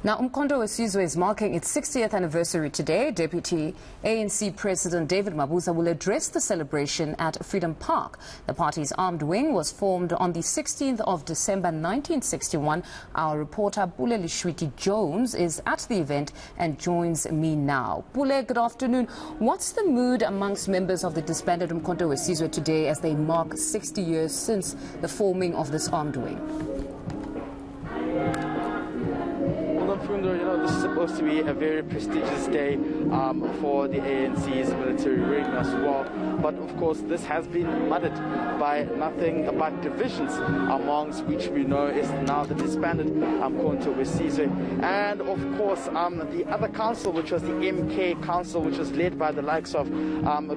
Now, uMkhonto Sizwe is marking its 60th anniversary today. Deputy ANC President David Mabuza will address the celebration at Freedom Park. The party's armed wing was formed on the 16th of December 1961. Our reporter Pule Letshwiti-Jones is at the event and joins me now. Pule, good afternoon. What's the mood amongst members of the disbanded uMkhonto Sizwe today as they mark 60 years since the forming of this armed wing? This is supposed to be a very prestigious day for the ANC's military wing as well. But of course, this has been muddied by nothing but divisions, amongst which we know is now the disbanded uMkhonto Sizwe. And of course, the other council, which was the eNCA council, which was led by the likes of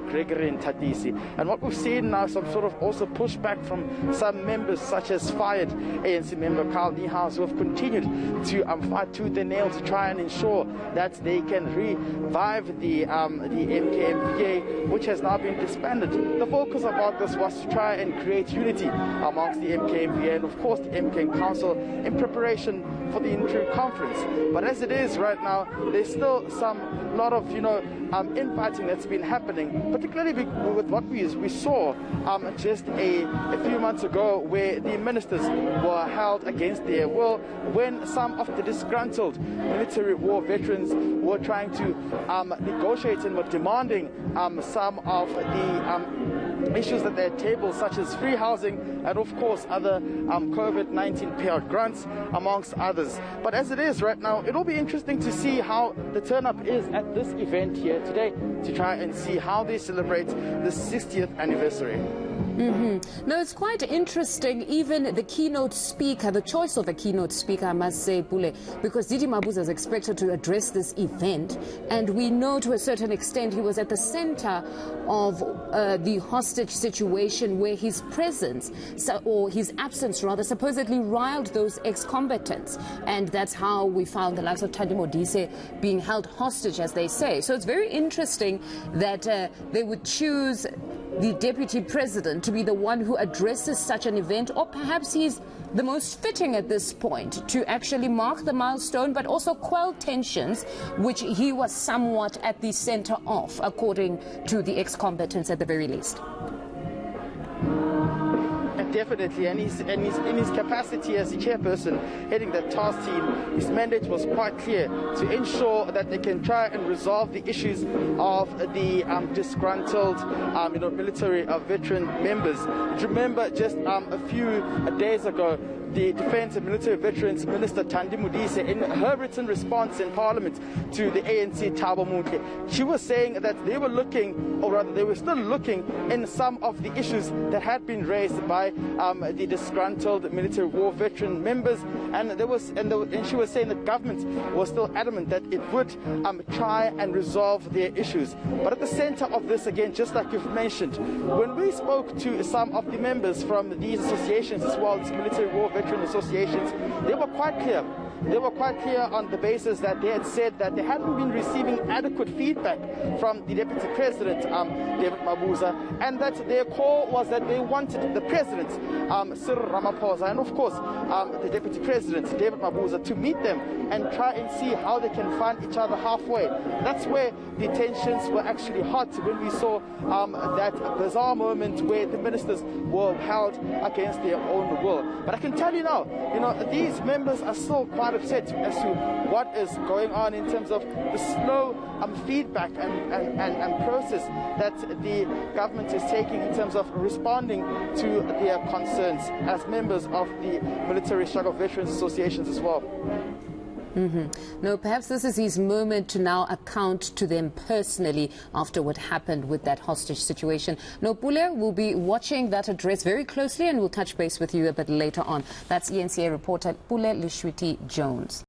Gregory and Tatisi. And what we've seen now, some sort of also pushback from some members, such as fired ANC member Carl Niehaus, who have continued to fight tooth and nail to try and ensure that they can revive the eNCA, which has now been disbanded. The focus about this was to try and create unity amongst the eNCA and of course the eNCA Council in preparation for the interim conference. But as it is right now, there's still a lot of infighting that's been happening, particularly with what we saw just a few months ago, where the ministers were held against their will when some of the disgruntled military war veterans were trying to negotiate and were demanding some of the issues that they tabled, such as free housing and of course other COVID-19 payout grants, amongst others. But as it is right now, it'll be interesting to see how the turn-up is at this event here today, to try and see how they celebrate the 60th anniversary. No, it's quite interesting, even the keynote speaker, the choice of a keynote speaker, I must say, Pule, because Didi Mabuza is expected to address this event, and we know to a certain extent he was at the center of the hostage situation, where his presence, or his absence rather, supposedly riled those ex-combatants, and that's how we found the likes of Thandi Modise being held hostage, as they say. So it's very interesting that they would choose the deputy president to be the one who addresses such an event, or perhaps he's the most fitting at this point to actually mark the milestone, but also quell tensions, which he was somewhat at the center of, according to the ex-combatants at the very least. Definitely, and in his capacity as the chairperson heading that task team, his mandate was quite clear, to ensure that they can try and resolve the issues of the disgruntled military veteran members. Remember, just a few days ago, the Defence and Military Veterans Minister Thandi Modise, in her written response in Parliament to the ANC Thabo Muntle, she was saying that they were looking, or rather they were still looking, in some of the issues that had been raised by the disgruntled military war veteran members, and she was saying that government was still adamant that it would try and resolve their issues. But at the center of this, again, just like you've mentioned, when we spoke to some of the members from these associations as well, these military war veteran associations, they were quite clear. They were quite clear on the basis that they had said that they hadn't been receiving adequate feedback from the Deputy President, David Mabuza, and that their call was that they wanted the President, Cyril Ramaphosa, and of course the Deputy President, David Mabuza, to meet them and try and see how they can find each other halfway. That's where the tensions were actually hot, when we saw that bizarre moment where the ministers were held against their own will. But I can tell you now, these members are still quite upset as to what is going on in terms of the slow feedback and process that the government is taking in terms of responding to their concerns as members of the Military Struggle Veterans Associations as well. No, perhaps this is his moment to now account to them personally after what happened with that hostage situation. No, Pule, we'll be watching that address very closely, and we'll touch base with you a bit later on. That's eNCA reporter Pule Letshwiti-Jones.